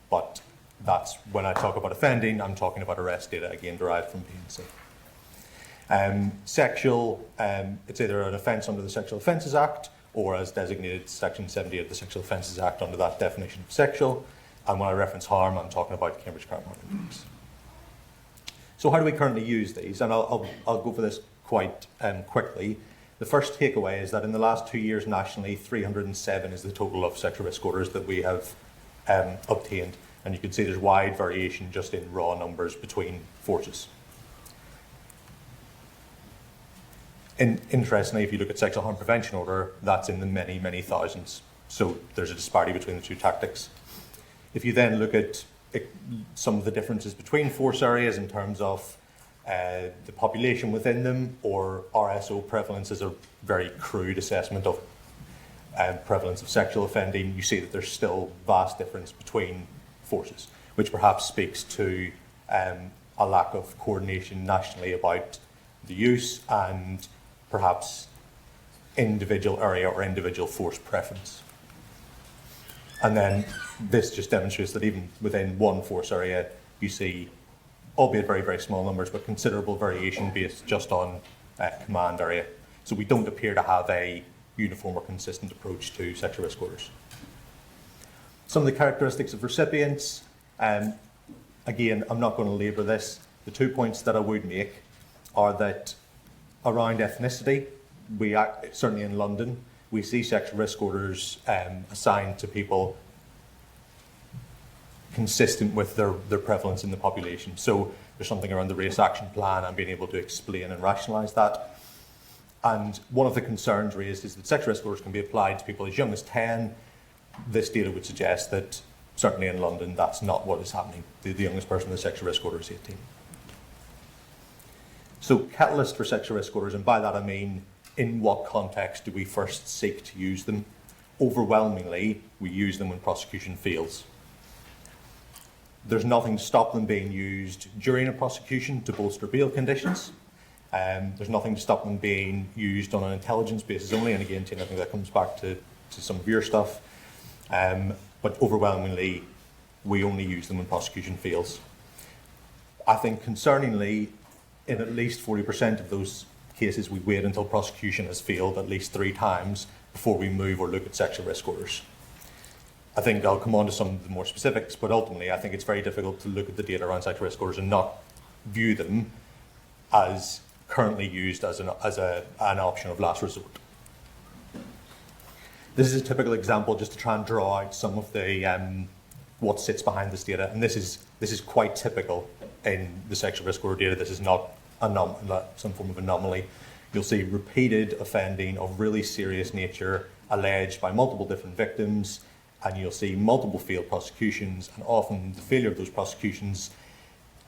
Speaker 5: but that's when I talk about offending, I'm talking about arrest data, again derived from PNC. Sexual, it's either an offence under the Sexual Offences Act, or as designated Section 70 of the Sexual Offences Act under that definition of sexual, and when I reference harm, I'm talking about Cambridge Crime Harm Index. So how do we currently use these? And I'll go for this quite quickly. The first takeaway is that in the last 2 years nationally, 307 is the total of sexual risk orders that we have obtained. And you can see there's wide variation just in raw numbers between forces. Interestingly, if you look at sexual harm prevention order, that's in the many, many thousands. So there's a disparity between the two tactics. If you then look at some of the differences between force areas in terms of the population within them, or RSO prevalence is a very crude assessment of prevalence of sexual offending, you see that there's still vast difference between forces, which perhaps speaks to a lack of coordination nationally about the use and perhaps individual area or individual force preference. And then this just demonstrates that even within one force area, you see, albeit very, very small numbers, but considerable variation based just on command area. So we don't appear to have a uniform or consistent approach to sexual risk orders. Some of the characteristics of recipients, again, I'm not going to labour this. The 2 points that I would make are that around ethnicity, certainly in London, we see sexual risk orders assigned to people consistent with their prevalence in the population. So there's something around the race action plan and being able to explain and rationalise that. And one of the concerns raised is that sexual risk orders can be applied to people as young as 10. This data would suggest that certainly in London that's not what is happening. The youngest person with a sexual risk order is 18. So catalyst for sexual risk orders, and by that I mean in what context do we first seek to use them? Overwhelmingly, we use them when prosecution fails. There's nothing to stop them being used during a prosecution to bolster bail conditions. There's nothing to stop them being used on an intelligence basis only, and again, Tina, I think that comes back to some of your stuff. But overwhelmingly, we only use them when prosecution fails. I think concerningly, in at least 40% of those cases, we wait until prosecution has failed at least 3 times before we move or look at sexual risk orders. I think I'll come on to some of the more specifics, but ultimately I think it's very difficult to look at the data around sexual risk orders and not view them as currently used as an option of last resort. This is a typical example just to try and draw out some of the what sits behind this data, and this is quite typical in the sexual risk order data. This is not some form of anomaly. You'll see repeated offending of really serious nature alleged by multiple different victims, and you'll see multiple failed prosecutions, and often the failure of those prosecutions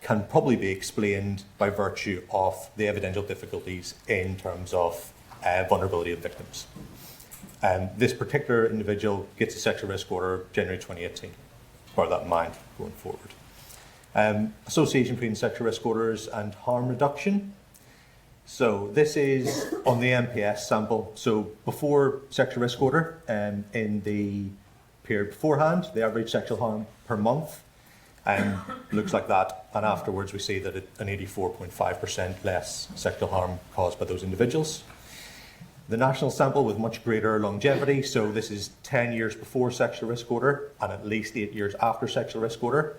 Speaker 5: can probably be explained by virtue of the evidential difficulties in terms of vulnerability of victims. This particular individual gets a sexual risk order January 2018. Bear that in mind going forward. Association between sexual risk orders and harm reduction. So this is on the MPS sample. So before sexual risk order, in the period beforehand, the average sexual harm per month looks like that. And afterwards, we see that an 84.5% less sexual harm caused by those individuals. The national sample with much greater longevity. So this is 10 years before sexual risk order and at least 8 years after sexual risk order.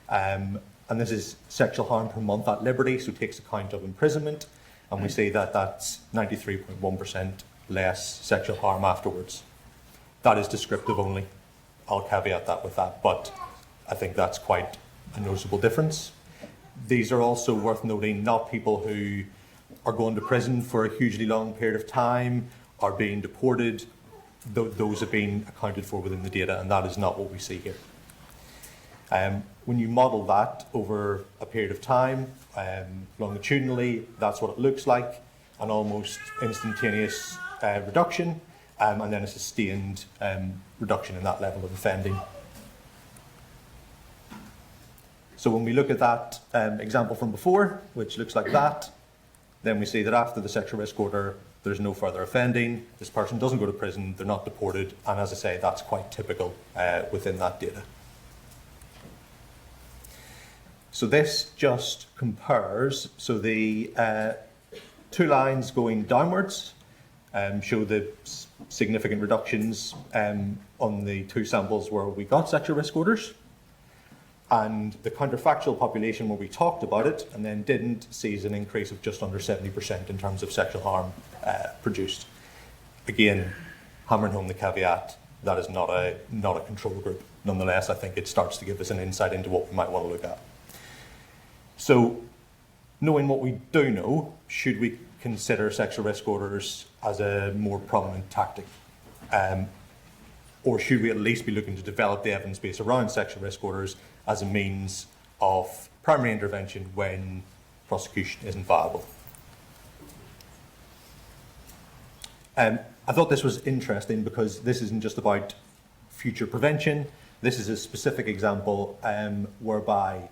Speaker 5: And this is sexual harm per month at liberty, so it takes account of imprisonment. And we see that that's 93.1% less sexual harm afterwards. That is descriptive only. I'll caveat that with that, but I think that's quite a noticeable difference. These are also worth noting, not people who are going to prison for a hugely long period of time, are being deported. Those have been accounted for within the data, and that is not what we see here. When you model that over a period of time, longitudinally, that's what it looks like, an almost instantaneous reduction, and then a sustained reduction in that level of offending. So when we look at that example from before, which looks like that, then we see that after the sexual risk order, there's no further offending, this person doesn't go to prison, they're not deported, and as I say, that's quite typical within that data. So this just compares, so the 2 lines going downwards show the significant reductions on the 2 samples where we got sexual risk orders, and the counterfactual population where we talked about it and then didn't sees an increase of just under 70% in terms of sexual harm produced. Again, hammering home the caveat, that is not a control group. nonetheless, I think it starts to give us an insight into what we might want to look at. So, knowing what we do know, should we consider sexual risk orders as a more prominent tactic? Or should we at least be looking to develop the evidence base around sexual risk orders as a means of primary intervention when prosecution isn't viable? I thought this was interesting because this isn't just about future prevention. This is a specific example whereby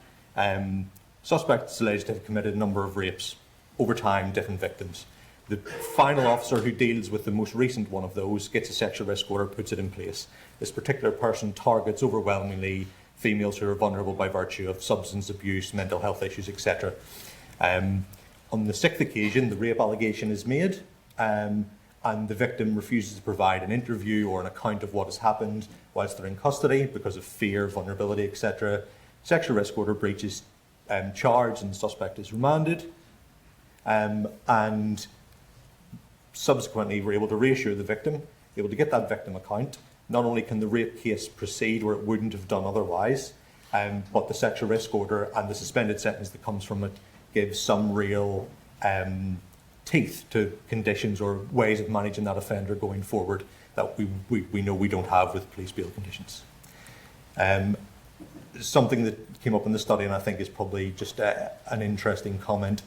Speaker 5: suspects alleged to have committed a number of rapes, over time, different victims. The final officer who deals with the most recent one of those gets a sexual risk order, puts it in place. This particular person targets overwhelmingly females who are vulnerable by virtue of substance abuse, mental health issues, etc. On the 6th occasion, the rape allegation is made, and the victim refuses to provide an interview or an account of what has happened whilst they're in custody because of fear, vulnerability, etc. Sexual risk order breach is charged and the suspect is remanded. And subsequently, we're able to reassure the victim, able to get that victim account. Not only can the rape case proceed where it wouldn't have done otherwise, but the sexual risk order and the suspended sentence that comes from it gives some real teeth to conditions or ways of managing that offender going forward that we know we don't have with police bail conditions. Something that came up in the study, and I think is probably just an interesting comment.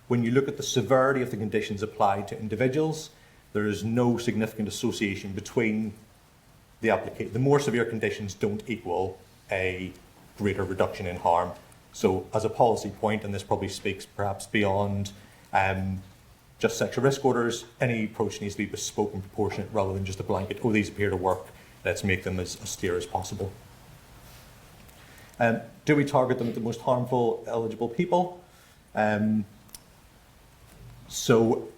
Speaker 5: When you look at the severity of the conditions applied to individuals, there is no significant association between the application. The more severe conditions don't equal a greater reduction in harm. So as a policy point, and this probably speaks perhaps beyond just sexual risk orders, any approach needs to be bespoke and proportionate rather than just a blanket, oh, these appear to work, let's make them as austere as possible. Do we target them at the most harmful eligible people? So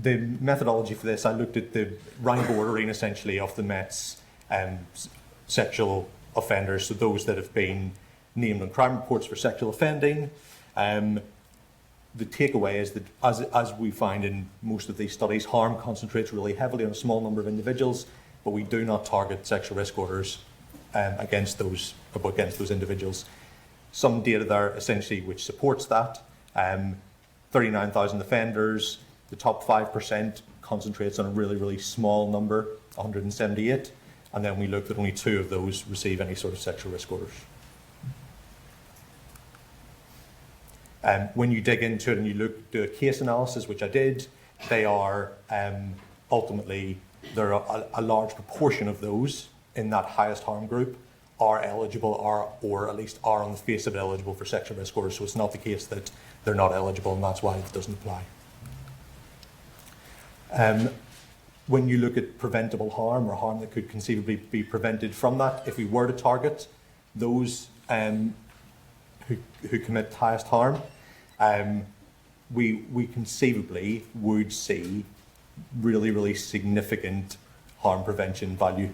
Speaker 5: the methodology for this, I looked at the rank ordering essentially of the Met's sexual offenders, so those that have been named on crime reports for sexual offending. The takeaway is that, as we find in most of these studies, harm concentrates really heavily on a small number of individuals, but we do not target sexual risk orders against those individuals. Some data there essentially which supports that. 39,000 offenders, the top 5% concentrates on a really, really small number, 178, and then we looked at only 2 of those receive any sort of sexual risk orders. When you dig into it and you do a case analysis, which I did, they are ultimately, there are a large proportion of those in that highest harm group are eligible or at least are on the face of it eligible for sexual risk orders. So it's not the case that they're not eligible and that's why it doesn't apply. When you look at preventable harm or harm that could conceivably be prevented from that, if we were to target those who commit highest harm, we conceivably would see really, really significant harm prevention value.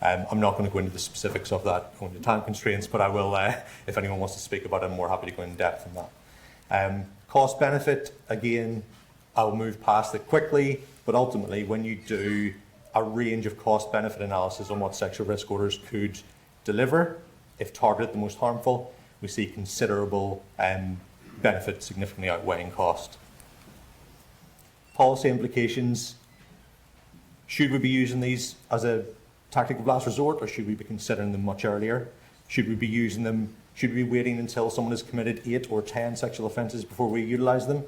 Speaker 5: I'm not going to go into the specifics of that owing to time constraints, but I will, if anyone wants to speak about it, I'm more happy to go in depth on that. Cost benefit, again, I'll move past it quickly, but ultimately when you do a range of cost benefit analysis on what sexual risk orders could deliver, if targeted the most harmful, we see considerable benefit significantly outweighing cost. Policy implications, should we be using these as a tactic of last resort, or should we be considering them much earlier? Should we be using them, should we be waiting until someone has committed 8 or 10 sexual offences before we utilise them?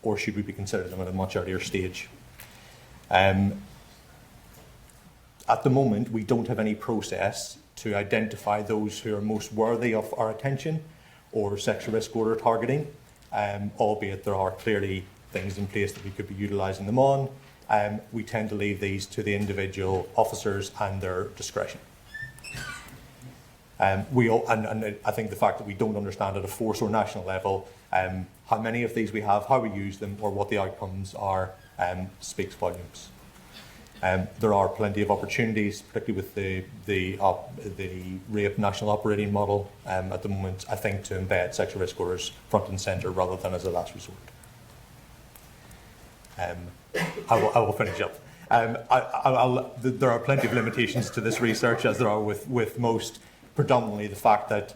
Speaker 5: Or should we be considering them at a much earlier stage? At the moment, we don't have any process to identify those who are most worthy of our attention or sexual risk order targeting, albeit there are clearly things in place that we could be utilising them on. We tend to leave these to the individual officers and their discretion. And I think the fact that we don't understand at a force or national level how many of these we have, how we use them, or what the outcomes are, speaks volumes. There are plenty of opportunities, particularly with the rape national operating model at the moment, I think, to embed sexual risk orders front and centre rather than as a last resort. I will finish up. There are plenty of limitations to this research, as there are with most, predominantly the fact that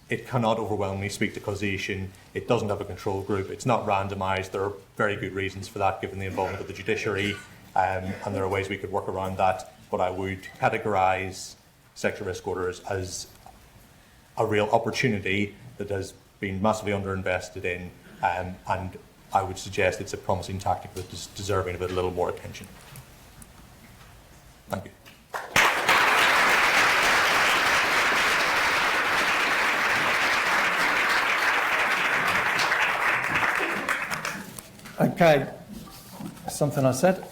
Speaker 5: it cannot overwhelmingly speak to causation. It doesn't have a control group. It's not randomised. There are very good reasons for that, given the involvement of the judiciary, and there are ways we could work around that. But I would categorise sexual risk orders as a real opportunity that has been massively underinvested in, and I would suggest it's a promising tactic that's deserving of a little more attention. Thank you.
Speaker 2: Okay, something I said.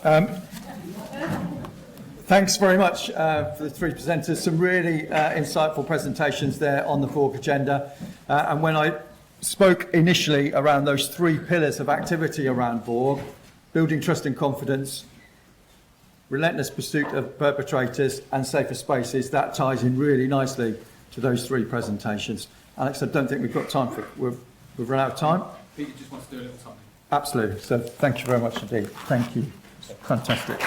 Speaker 2: Thanks very much for the three presenters. Some really insightful presentations there on the VAWG agenda. And when I spoke initially around those three pillars of activity around VAWG, building trust and confidence, relentless pursuit of perpetrators, and safer spaces, that ties in really nicely to those three presentations. Alex, I don't think we've got time for it. We've run out of time.
Speaker 1: Peter just wants to do a little something.
Speaker 2: Absolutely. So thank you very much indeed. Thank you. Fantastic.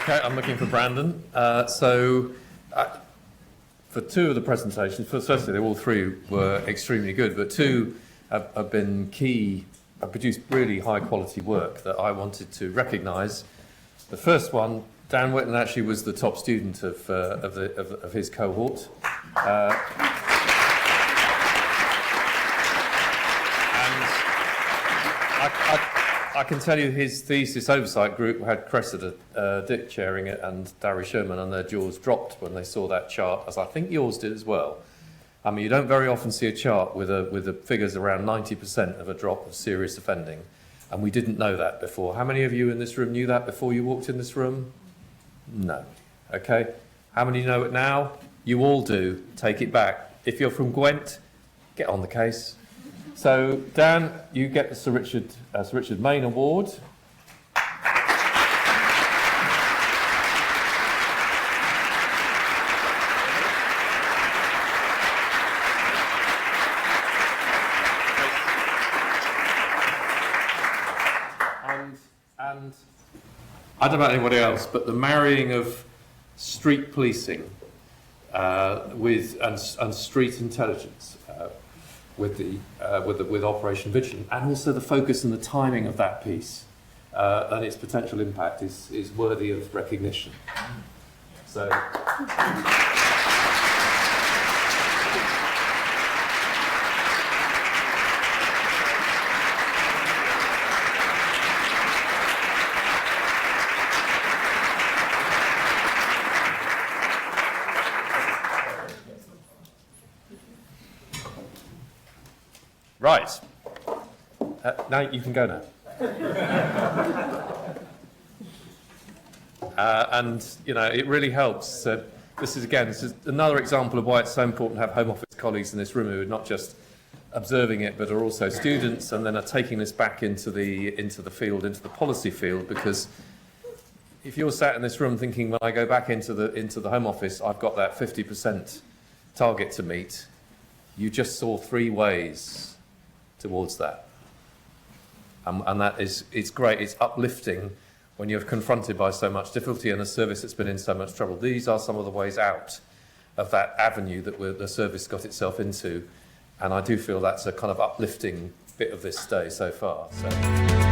Speaker 6: Okay, I'm looking for Brandon. For two of the presentations, firstly, all three were extremely good, but two have been key, have produced really high quality work that I wanted to recognise. The first one, Dan Whitten actually was the top student of his cohort. I can tell you his thesis oversight group had Cressida Dick chairing it and Darry Sherman, and their jaws dropped when they saw that chart, as I think yours did as well. I mean, you don't very often see a chart with the figures around 90% of a drop of serious offending, and we didn't know that before. How many of you in this room knew that before you walked in this room? No. Okay. How many know it now? You all do. Take it back. If you're from Gwent, get on the case. So, Dan, you get the Sir Richard Mayne Award. And I don't know about anybody else, but the marrying of street policing and street intelligence with Operation Vigilant, and also the focus and the timing of that piece and its potential impact is worthy of recognition. So. Right. Now you can go now. And, you know, it really helps. This is another example of why it's so important to have Home Office colleagues in this room who are not just observing it, but are also students, and then are taking this back into the field, into the policy field, because if you're sat in this room thinking, when I go back into the Home Office, I've got that 50% target to meet, you just saw three ways towards that, and that is, it's great, it's uplifting when you're confronted by so much difficulty and a service that's been in so much trouble. These are some of the ways out of that avenue that the service got itself into, and I do feel that's a kind of uplifting bit of this day so far. So.